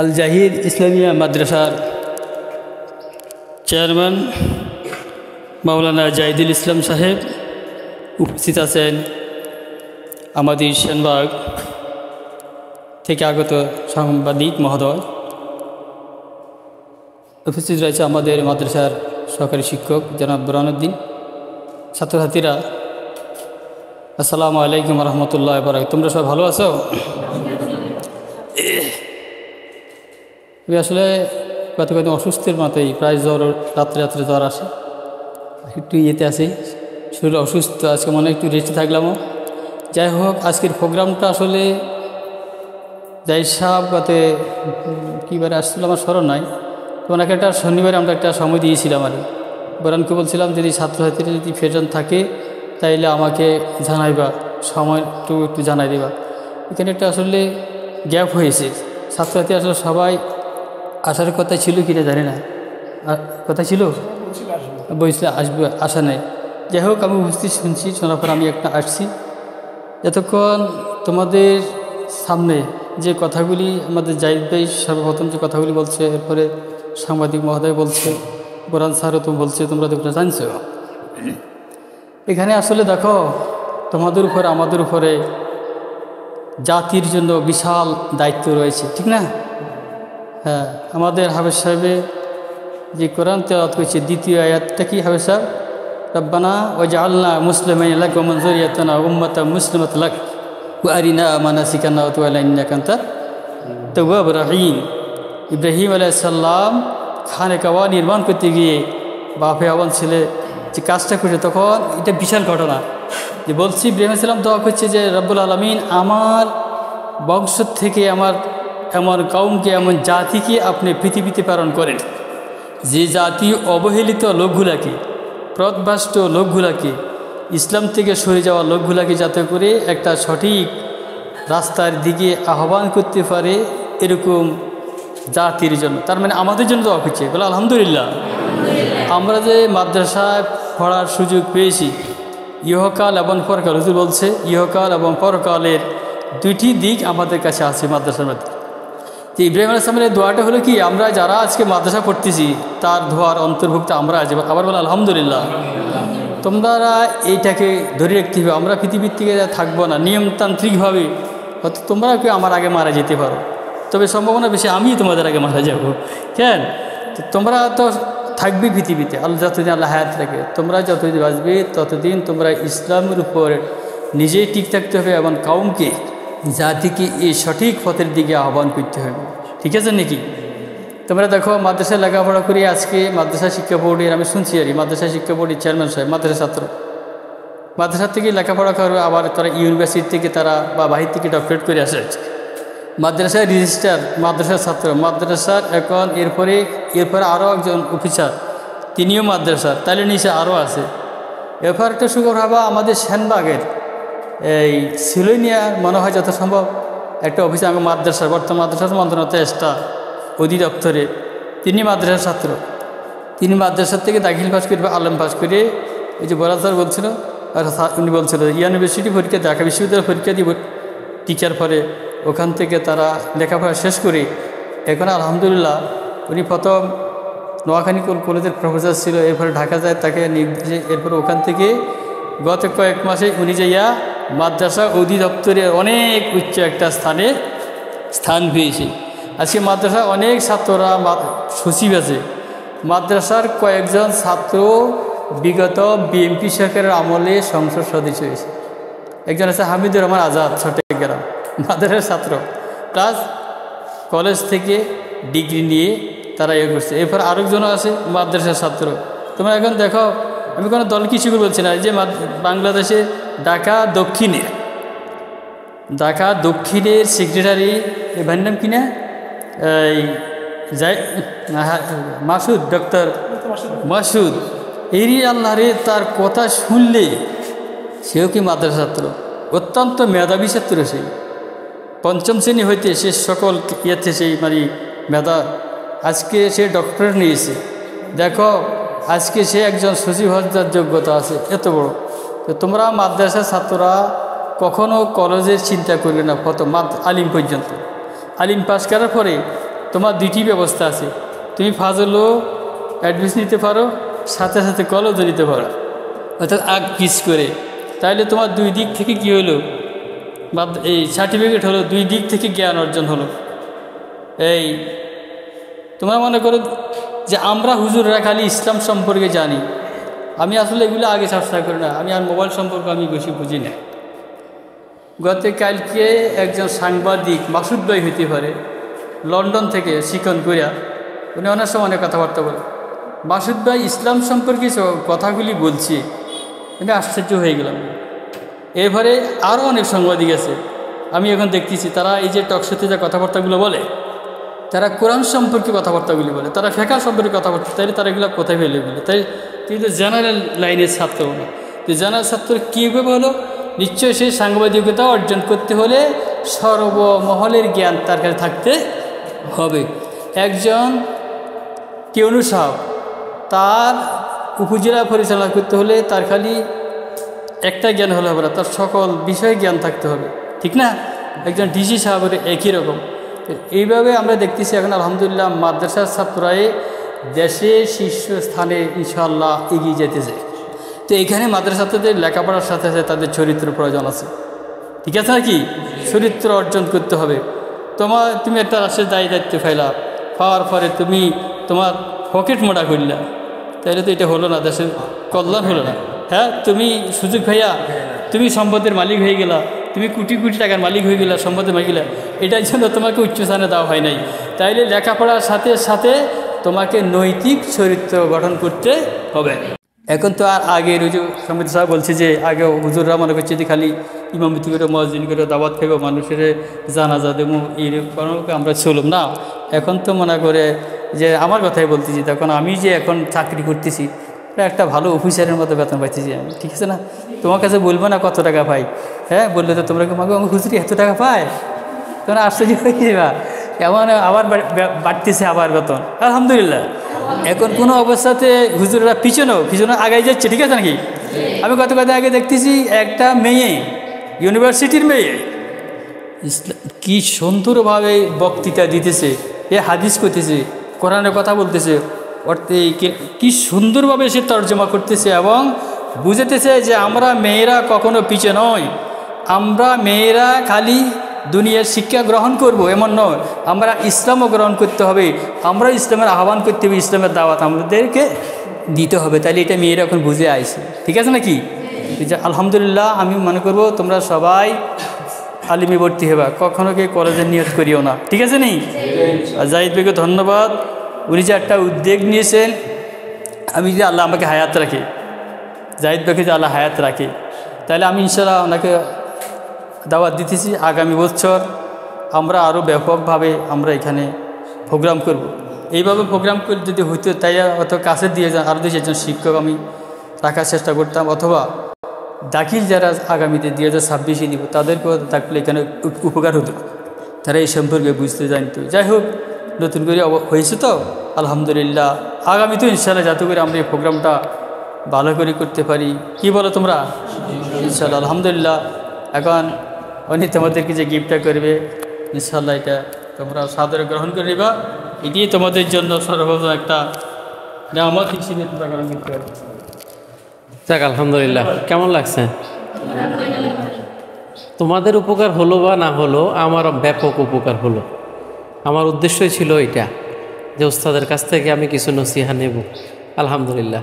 আল জাহিদ ইসলামিয়া মাদ্রাসার চেয়ারম্যান মাওলানা জাহিদুল ইসলাম সাহেব উপস্থিত আছেন। আমাদের সেনবাগ থেকে আগত সাংবাদিক মহোদয় উপস্থিত রয়েছে। আমাদের মাদ্রাসার সহকারী শিক্ষক জনাব বুরহানুদ্দিন, ছাত্রছাত্রীরা, আসসালামু আলাইকুম রহমতুল্লাহ বারাকাতুহু। তোমরা সব ভালো আছো? আমি আসলে কতদিন অসুস্থের মতোই, প্রায় জ্বর, রাত্রে রাত্রে জ্বর আসে, একটু ইয়েতে আছি, শরীর অসুস্থ। আজকে মনে একটু রেস্টে থাকলামও। যাই হোক, আজকের প্রোগ্রামটা আসলে যাই সাহেব গতে কীবারে আসছিল আমার স্মরণ নাই, তো ওনাকে একটা শনিবারে আমরা একটা সময় দিয়েছিলাম। আর বোরানকে বলছিলাম যদি ছাত্রছাত্রীরা যদি ফেরন থাকে তাইলে আমাকে জানাইবা, সময় একটু জানাই দেবা। এখানে একটা আসলে গ্যাপ হয়েছে, ছাত্রছাত্রী আসলে সবাই আসার কথা ছিল কিনা জানি না, কথা ছিল বলছিল আসবে, আসা নেই। যাই হোক, আমি উপস্থিত শুনছি, শোনার পর আমি একটা আসছি। এতক্ষণ তোমাদের সামনে যে কথাগুলি আমাদের জাহিদ ভাই সর্বপ্রথম যে কথাগুলি বলছে, এরপরে সাংবাদিক মহোদয় বলছে, বোরান স্যারও তো বলছে, তোমরা তো জানছো। এখানে আসলে দেখো, তোমাদের উপরে আমাদের উপরে জাতির জন্য বিশাল দায়িত্ব রয়েছে, ঠিক না? হ্যাঁ, আমাদের হাফেজ সাহেবে যে কোরআন তেলাওয়াত করেছে, দ্বিতীয় আয়াতটা কি হাফেজ সাহেব? রব্বানা ওয়াজআলনা মুসলিমাইন লাক ওয়া মিন যুররিয়াতিনা উম্মাতান মুসলিমাতান লাক ওয়া আরিনা মানাসিকানা ওয়া তুব আলাইনা ইন্নাকা আনতাত তাওয়াবুর রহিম। ইব্রাহিম আলাইহিস সালাম খানে কাবা নির্মাণ করতে গিয়ে বাপে আওয়ান ছেলে যে কাজটা করছে, তখন এটা বিশাল ঘটনা যে বলছি, ইব্রাহিম আলাইহিস সালাম দোয়া করছে যে রব্বুল আলামিন আমার বংশ থেকে আমার এমন কওমকে, এমন জাতিকে আপনি পৃথিবীতে প্রেরণ করেন, যে জাতি অবহেলিত লোকগুলাকে, পথভ্রষ্ট লোকগুলাকে, ইসলাম থেকে সরে যাওয়া লোকগুলাকে যাতে করে একটা সঠিক রাস্তার দিকে আহ্বান করতে পারে, এরকম জাতির জন্য, তার মানে আমাদের জন্য দোয়া করছে। বলে আলহামদুলিল্লাহ, আমরা যে মাদ্রাসায় পড়ার সুযোগ পেয়েছি, ইহকাল এবং পরকাল, হুজুর বলছে ইহকাল এবং পরকালের দুইটি দিক আমাদের কাছে আছে মাদ্রাসার মধ্যে। যে ইব্রাহিম আলাইহিস সালামের দোয়াটা হলো কি, আমরা যারা আজকে মাদ্রাসা পড়তেছি তার দোয়ার অন্তর্ভুক্ত আমরা আছি। আবার বলে আলহামদুলিল্লাহ। তোমরা এইটাকে ধরে রাখতে হবে, আমরা পৃথিবীর থেকে থাকবো না নিয়মতান্ত্রিকভাবে, হয়তো তোমরা কেউ আমার আগে মারা যেতে পারো, তবে সম্ভাবনা বেশি আমি তোমাদের আগে মারা যাব। কেন? তোমরা তো থাকবে পৃথিবীতে, আল্লাহ যতদিন আল্লাহ হায়াত রাখে, তোমরা যতদিন বাঁচবে ততদিন তোমরা ইসলামের উপর নিজেই ঠিক থাকতে হবে এবং কওমকে, জাতিকে এই সঠিক পথের দিকে আহ্বান করতে হবে। ঠিক আছে নাকি? তোমরা দেখো, মাদ্রাসায় লেখাপড়া করি, আজকে মাদ্রাসা শিক্ষা বোর্ডের আমি শুনছি আর মাদ্রাসা শিক্ষা বোর্ডের চেয়ারম্যান সাহেব মাদ্রাসা ছাত্র, মাদ্রাসা থেকে লেখাপড়া করবে, আবার তারা ইউনিভার্সিটি থেকে তারা বা বাহির থেকে ডক্টরেট করে আসে, মাদ্রাসায় রেজিস্টার, মাদ্রাসার ছাত্র, মাদ্রাসার এখন এরপরে আরও একজন অফিসার, তিনিও মাদ্রাসার, তাহলে নিচে আরও আছে। এরপর একটা সুখবর হবা, আমাদের সেনবাগের এই সিলোনিয়ার মনে হয় যত সম্ভব একটা অফিসার, আমার মাদ্রাসার বর্তমান মাদ্রাসার মন্ত্রণালয় এসটা অধিদপ্তরে, তিনি মাদ্রাসার ছাত্র, তিনি মাদ্রাসার থেকে দাখিল পাস করে আলম পাস করে, এই যে বরাদ স্যার বলছিল, আর উনি বলছিল ইউনিভার্সিটি পরীক্ষা, ঢাকা বিশ্ববিদ্যালয় পরীক্ষা দিয়ে টিচার পরে ওখান থেকে তারা লেখাপড়া শেষ করে এখন আলহামদুলিল্লাহ, উনি প্রথম নোয়াখালী কলেজের প্রফেসর ছিল, এরপরে ঢাকা যায় তাকে নির্দেশে, এরপরে ওখান থেকে গত কয়েক মাসে উনি যাইয়া মাদ্রাসা অধিদপ্তরে অনেক উচ্চ একটা স্থান পেয়েছে। আজকে মাদ্রাসা অনেক ছাত্ররা সচিব আছে, মাদ্রাসার কয়েকজন ছাত্র বিগত বিএনপি সরকারের আমলে সংসদ সদস্য হয়েছে। একজন আছে হামিদুর রহমান আজাদ, চট্টগ্রাম, মাদ্রাসার ছাত্র, প্লাস কলেজ থেকে ডিগ্রি নিয়ে তারা ইয়ে করছে। এরপর আরেকজনও আছে মাদ্রাসার ছাত্র। তোমরা এখন দেখো, আমি কোনো দল কিছু বলছি না, যে বাংলাদেশে ঢাকা দক্ষিণের সেক্রেটারি, এবার নাম কিনা এই মাসুদ, ডক্টর মাসুদ, এরই আল্লাহরে তার কথা শুনলে, সেও কি মাদ্রাসা ছাত্র, অত্যন্ত মেধাবী ছাত্র, সেই পঞ্চম শ্রেণী হইতে সে সকল ইয়েতে সেই মানে মেধা, আজকে সে ডক্টরেট নিয়েছে। দেখো, আজকে সে একজন সচিব হওয়ার যোগ্যতা আছে, এত বড়। তো তোমরা মাদ্রাসার ছাত্ররা কখনো কলেজের চিন্তা করবে না, প্রথম আলিম পর্যন্ত, আলিম পাস করার পরে তোমার দুইটি ব্যবস্থা আছে, তুমি ফাজলও অ্যাডমিশন নিতে পারো, সাথে সাথে কলেজও নিতে পারো, অর্থাৎ আগ পিস করে। তাইলে তোমার দুই দিক থেকে কি হলো, বা এই সার্টিফিকেট হলো, দুই দিক থেকে জ্ঞান অর্জন হলো। এই তোমরা মনে করো যে আমরা হুজুররা খালি ইসলাম সম্পর্কে জানি, আমি আসলে এগুলো আগে চর্চা করি না, আমি আর মোবাইল সম্পর্কে আমি বেশি বুঝি না। গতকালকে একজন সাংবাদিক মাসুদ ভাই হইতে পারে, লন্ডন থেকে শিক্ষণ করিয়া, উনি অনেক সময় অনেক কথাবার্তা বলে। মাসুদ ভাই ইসলাম সম্পর্কে কথাগুলি বলছি, আমি আশ্চর্য হয়ে গেলাম। এরপরে আরও অনেক সাংবাদিক আছে, আমি এখন দেখতেছি তারা এই যে টকশোতে যে কথাবার্তাগুলো বলে, তারা কোরআন সম্পর্কে কথাবার্তাগুলি বলে, তারা ফেকা সম্পর্কে কথাবার্তা, তাইলে তারা এগুলো কোথায় ফেলে বলে। তাই তুই তো জেনারেল লাইনের ছাত্র না, তুই জেনারেল ছাত্র কীভাবে হলো, নিশ্চয়ই সেই সাংবাদিকতা অর্জন করতে হলে সর্বমহলের জ্ঞান তার কাছে থাকতে হবে। একজন কেউনু সাহেব, তার উপজেলা পরিচালনা করতে হলে তার খালি একটা জ্ঞান হলে হবে না, তার সকল বিষয়ে জ্ঞান থাকতে হবে, ঠিক না? একজন ডিসি সাহেবের একই রকম। এইভাবে আমরা দেখতেছি এখন আলহামদুলিল্লাহ মাদ্রাসার ছাত্ররাই দেশের শীর্ষস্থানে ইনশাআল্লাহ এগিয়ে যেতেছে। তো এইখানে মাদ্রাসাদের লেখাপড়ার সাথে সাথে তাদের চরিত্র প্রয়োজন আছে, ঠিক আছে নাকি? চরিত্র অর্জন করতে হবে। তুমি একটা রাষ্ট্রের দায়িত্ব পাওয়ার পরে তুমি তোমার পকেট মোটা করলা, তাহলে তো এটা হলো না, দেশের কল্যাণ হলো না। হ্যাঁ, তুমি সুযোগ ভাইয়া, তুমি সম্পদের মালিক হয়ে গেলা, তুমি কোটি কোটি টাকার মালিক হয়ে গেলা, সম্পদের মালিক গেলা, এটার জন্য তোমাকে উচ্চস্থানে দেওয়া হয় নাই। তাইলে লেখাপড়ার সাথে সাথে তোমাকে নৈতিক চরিত্র গঠন করতে হবে। এখন তো আর আগের ওই যে সমিতি সাহেব বলছে যে আগে হুজুররা মনে করছে যে খালি ইমামতি করে মসজিদ করে দাওয়াত খাইব, মানুষের জানাজা দেবো, এইরকম আমরা চলুম না। এখন তো মনে করে যে আমার কথাই বলতেছি, তখন আমি যে এখন চাকরি করতেছি, একটা ভালো অফিসারের মতো বেতন পাইতেছি আমি, ঠিক আছে না? তোমার কাছে বলবো না কত টাকা পাই, হ্যাঁ বললে তো তোমরা আমার হুজুরি এত টাকা পায়, তোমরা আশ্চর্য হয়ে যাবা, এমন আবার বাড়তেছে আবার বেতন, আলহামদুলিল্লাহ। এখন কোনো অবস্থাতে হুজুররা পিছনেও আগাই যাচ্ছে, ঠিক আছে নাকি? আমি গত কদিন আগে দেখতেছি একটা মেয়ে, ইউনিভার্সিটির মেয়ে, কি সুন্দরভাবে বক্তৃতা দিতেছে, এ হাদিস করতেছে, কোরআনের কথা বলতেছে, কি সুন্দরভাবে সে তর্জমা করতেছে এবং বুঝাতেছে যে আমরা মেয়েরা কখনো পিছে নয়, আমরা মেয়েরা খালি দুনিয়ার শিক্ষা গ্রহণ করব এমন নয়, আমরা ইসলামও গ্রহণ করতে হবে, আমরা ইসলামের আহ্বান করতে হবে, ইসলামের দাওয়াত আমাদেরকে দিতে হবে। তাহলে এটা মেয়েরা এখন বুঝে আইছে, ঠিক আছে নাকি? আলহামদুলিল্লাহ। আমি মনে করব তোমরা সবাই আলিমে ভর্তি হবা, কখনো কে কলেজের নিয়ত করিও না, ঠিক আছে নি? জাহিদ ভাইকে ধন্যবাদ, উনি যে একটা উদ্যোগ নিয়েছেন, আমি যদি আল্লাহ আমাকে হায়াত রাখে, জাহিদ ভাইকে যে আল্লাহ হায়াত রাখে, তাহলে আমি ইনশাআল্লাহ ওনাকে দাওয়াত দিতেছি আগামী বছর আমরা আরও ব্যাপকভাবে আমরা এখানে প্রোগ্রাম করব। এইভাবে প্রোগ্রাম করে যদি হইতো, তাই অত কাছে দিয়ে আরও 2-4 শিক্ষক আমি রাখার চেষ্টা করতাম, অথবা দাখিল যারা আগামীতে 2026-এ নিব তাদেরকেও থাকলে এখানে উপকার হতো, তারা এই সম্পর্কে বুঝতে জানতো। যাই হোক, নতুন করে হয়েছে তো আলহামদুলিল্লাহ। আগামী তো ইনশাআল্লাহ যাতে করে আমরা এই প্রোগ্রামটা ভালো করে করতে পারি, কি বলো তোমরা? ইনশাআল্লাহ আলহামদুলিল্লাহ। এখন উনি তোমাদেরকে যে গিফটটা করবে ইনশাআল্লাহ এটা তোমরা সাদরে গ্রহণ করে নিবা, এটি তোমাদের জন্য সর্বপ্রথম একটা নিয়ামত হিসেবে তোমরা গ্রহণ করতে পারবে। যাক আলহামদুলিল্লাহ। কেমন লাগছে? তোমাদের উপকার হলো বা না হলো, আমার ব্যাপক উপকার হলো। আমার উদ্দেশ্যই ছিল এটা যে ওস্তাদের কাছ থেকে আমি কিছু নসিহা নেব। আলহামদুলিল্লাহ।